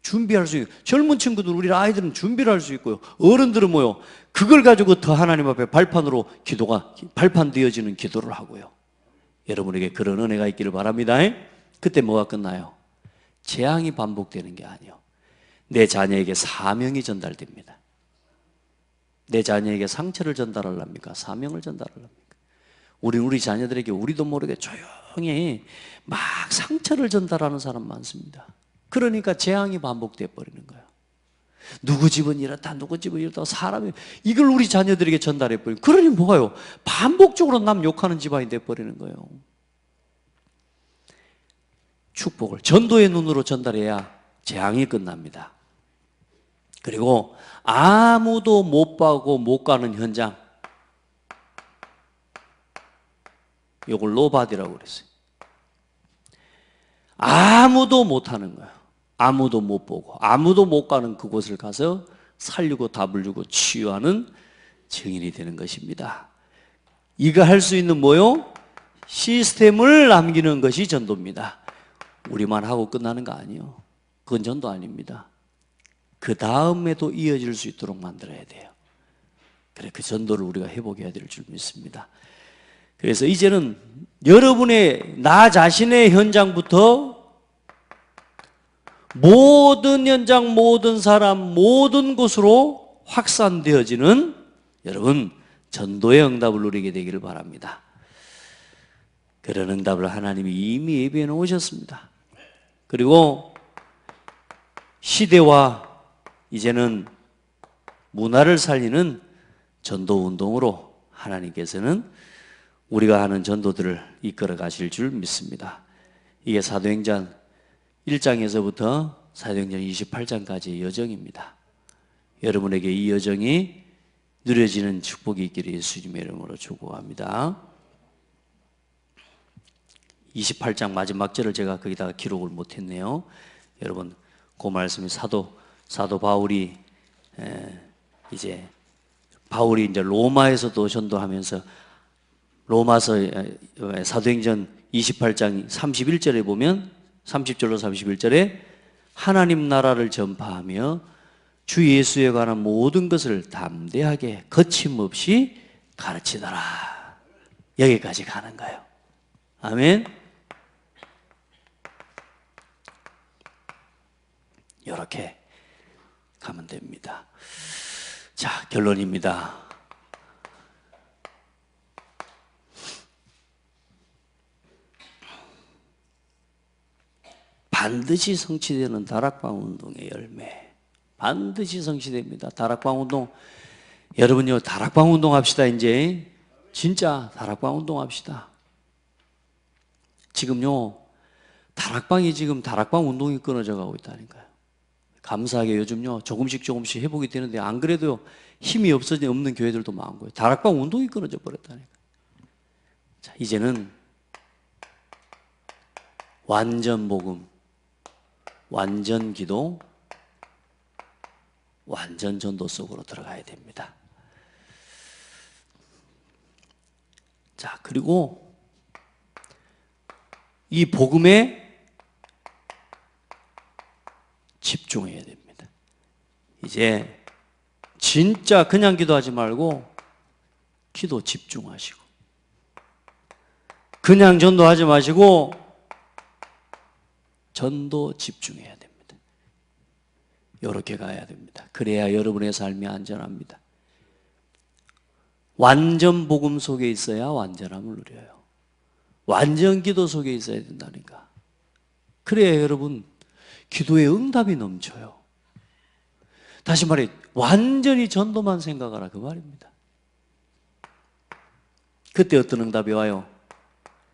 준비할 수 있고, 젊은 친구들, 우리 아이들은 준비를 할 수 있고요. 어른들은 뭐요? 그걸 가지고 더 하나님 앞에 발판으로 발판되어지는 기도를 하고요. 여러분에게 그런 은혜가 있기를 바랍니다. 그때 뭐가 끝나요? 재앙이 반복되는 게 아니에요. 내 자녀에게 사명이 전달됩니다. 내 자녀에게 상처를 전달하랍니까? 사명을 전달하랍니까? 우리 자녀들에게 우리도 모르게 조용히 막 상처를 전달하는 사람 많습니다. 그러니까 재앙이 반복돼 버리는 거예요. 누구 집은 이렇다, 누구 집은 이렇다, 사람이 이걸 우리 자녀들에게 전달해 버리고, 그러니 뭐가요? 반복적으로 남 욕하는 집안이 돼 버리는 거예요. 축복을 전도의 눈으로 전달해야 재앙이 끝납니다. 그리고 아무도 못 봐고 못 가는 현장, 이걸 노바디라고 그랬어요. 아무도 못 하는 거예요. 아무도 못 보고 아무도 못 가는 그곳을 가서 살리고 답을 주고 치유하는 증인이 되는 것입니다. 이거 할 수 있는 뭐요? 시스템을 남기는 것이 전도입니다. 우리만 하고 끝나는 거 아니에요. 그건 전도 아닙니다. 그 다음에도 이어질 수 있도록 만들어야 돼요. 그래, 그 전도를 우리가 회복해야 될 줄 믿습니다. 그래서 이제는 여러분의 나 자신의 현장부터 모든 현장, 모든 사람, 모든 곳으로 확산되어지는 여러분 전도의 응답을 누리게 되기를 바랍니다. 그런 응답을 하나님이 이미 예비해 놓으셨습니다. 그리고 시대와 이제는 문화를 살리는 전도 운동으로 하나님께서는 우리가 하는 전도들을 이끌어 가실 줄 믿습니다. 이게 사도행전 1장에서부터 사도행전 28장까지의 여정입니다. 여러분에게 이 여정이 누려지는 축복이 있기를 예수님의 이름으로 축복합니다. 28장 마지막 절을 제가 거기다가 기록을 못했네요. 여러분, 그 말씀이 사도 바울이 이제 로마에서도 전도하면서 로마서 사도행전 28장 31절에 보면 30절로 31절에 하나님 나라를 전파하며 주 예수에 관한 모든 것을 담대하게 거침없이 가르치더라. 여기까지 가는 거예요. 아멘. 이렇게 가면 됩니다. 자, 결론입니다. 반드시 성취되는 다락방 운동의 열매. 반드시 성취됩니다. 다락방 운동. 여러분요, 다락방 운동 합시다. 이제 진짜 다락방 운동 합시다. 지금요, 다락방 운동이 끊어져 가고 있다니까요. 감사하게 요즘요 조금씩 회복이 되는데, 안 그래도 힘이 없는 교회들도 많고요. 다락방 운동이 끊어져 버렸다니까. 자, 이제는 완전 복음, 완전 기도, 완전 전도 속으로 들어가야 됩니다. 자, 그리고 이 복음에 집중해야 됩니다. 이제 진짜 그냥 기도하지 말고 기도 집중하시고, 그냥 전도하지 마시고 전도 집중해야 됩니다. 이렇게 가야 됩니다. 그래야 여러분의 삶이 안전합니다. 완전 복음 속에 있어야 완전함을 누려요. 완전 기도 속에 있어야 된다니까. 그래야 여러분 기도의 응답이 넘쳐요. 다시 말해, 완전히 전도만 생각하라 그 말입니다. 그때 어떤 응답이 와요?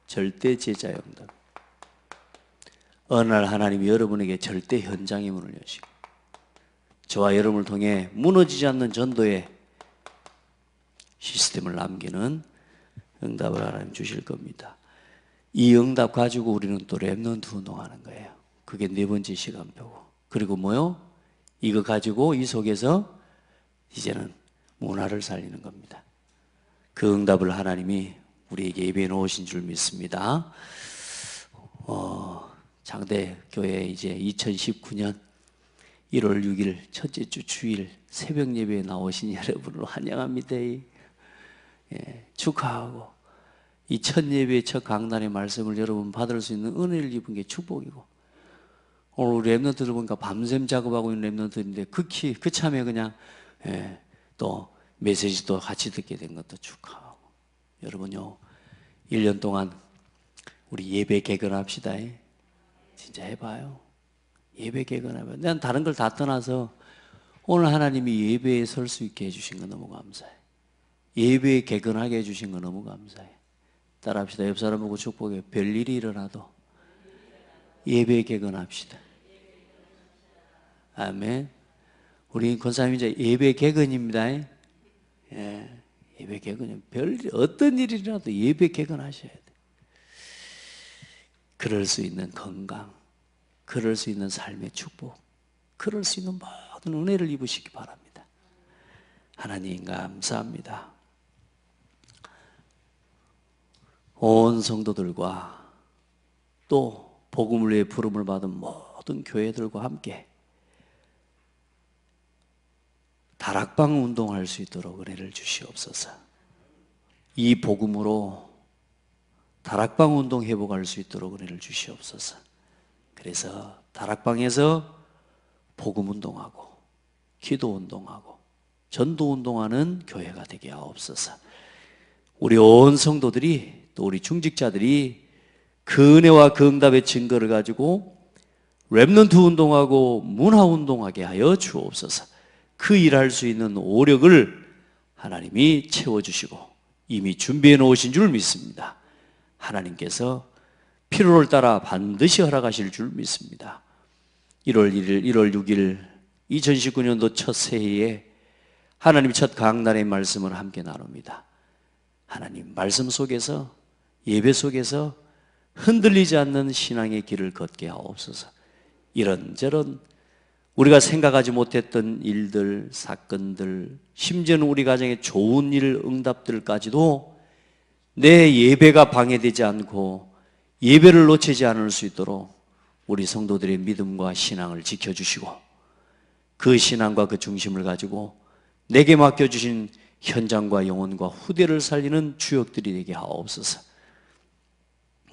절대 제자의 응답. 어느 날 하나님이 여러분에게 절대 현장의 문을 여시고, 저와 여러분을 통해 무너지지 않는 전도의 시스템을 남기는 응답을 하나님 주실 겁니다. 이 응답 가지고 우리는 또 렘넌트 운동하는 거예요. 그게 4번째 시간표고. 그리고 뭐요? 이거 가지고 이 속에서 이제는 문화를 살리는 겁니다. 그 응답을 하나님이 우리에게 예비해 놓으신 줄 믿습니다. 장대교회 이제 2019년 1월 6일 첫째 주 주일 새벽 예배에 나오신 여러분을 환영합니다. 예, 축하하고, 이 첫 예배의 첫 강단의 말씀을 여러분 받을 수 있는 은혜를 입은 게 축복이고, 오늘 우리 랩런트들 보니까 밤샘 작업하고 있는 랩런트들인데 그 참에 그냥 또 메시지도 같이 듣게 된 것도 축하하고, 여러분요 1년 동안 우리 예배 개근합시다. 진짜 해봐요. 예배 개근하면, 난 다른 걸 다 떠나서 오늘 하나님이 예배에 설 수 있게 해주신 거 너무 감사해. 예배에 개근하게 해주신 거 너무 감사해. 따라합시다. 옆 사람 보고 축복해. 별일이 일어나도 예배에 개근합시다. 아멘. 우리 권사님 이제 예배 개근입니다. 예, 예배 개근이요. 별일, 어떤 일이 일어나도 예배 개근하셔야 돼. 그럴 수 있는 건강, 그럴 수 있는 삶의 축복, 그럴 수 있는 모든 은혜를 입으시기 바랍니다. 하나님 감사합니다. 온 성도들과 또 복음을 위해 부름을 받은 모든 교회들과 함께 다락방 운동할 수 있도록 은혜를 주시옵소서. 이 복음으로 다락방 운동 회복할 수 있도록 은혜를 주시옵소서. 그래서 다락방에서 복음 운동하고 기도 운동하고 전도 운동하는 교회가 되게 하옵소서. 우리 온 성도들이, 또 우리 중직자들이 그 은혜와 그 응답의 증거를 가지고 렘넌트 운동하고 문화 운동하게 하여 주옵소서. 그 일할 수 있는 오력을 하나님이 채워주시고 이미 준비해 놓으신 줄 믿습니다. 하나님께서 필요를 따라 반드시 허락하실 줄 믿습니다. 1월 1일, 1월 6일 2019년도 첫 새해에 하나님 첫 강단의 말씀을 함께 나눕니다. 하나님 말씀 속에서, 예배 속에서 흔들리지 않는 신앙의 길을 걷게 하옵소서. 이런저런 우리가 생각하지 못했던 일들, 사건들, 심지어는 우리 가정의 좋은 일, 응답들까지도 내 예배가 방해되지 않고 예배를 놓치지 않을 수 있도록 우리 성도들의 믿음과 신앙을 지켜주시고, 그 신앙과 그 중심을 가지고 내게 맡겨주신 현장과 영혼과 후대를 살리는 주역들이 되게 하옵소서.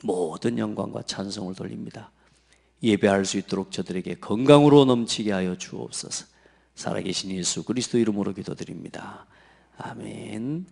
모든 영광과 찬송을 돌립니다. 예배할 수 있도록 저들에게 건강으로 넘치게 하여 주옵소서. 살아계신 예수 그리스도 이름으로 기도드립니다. 아멘.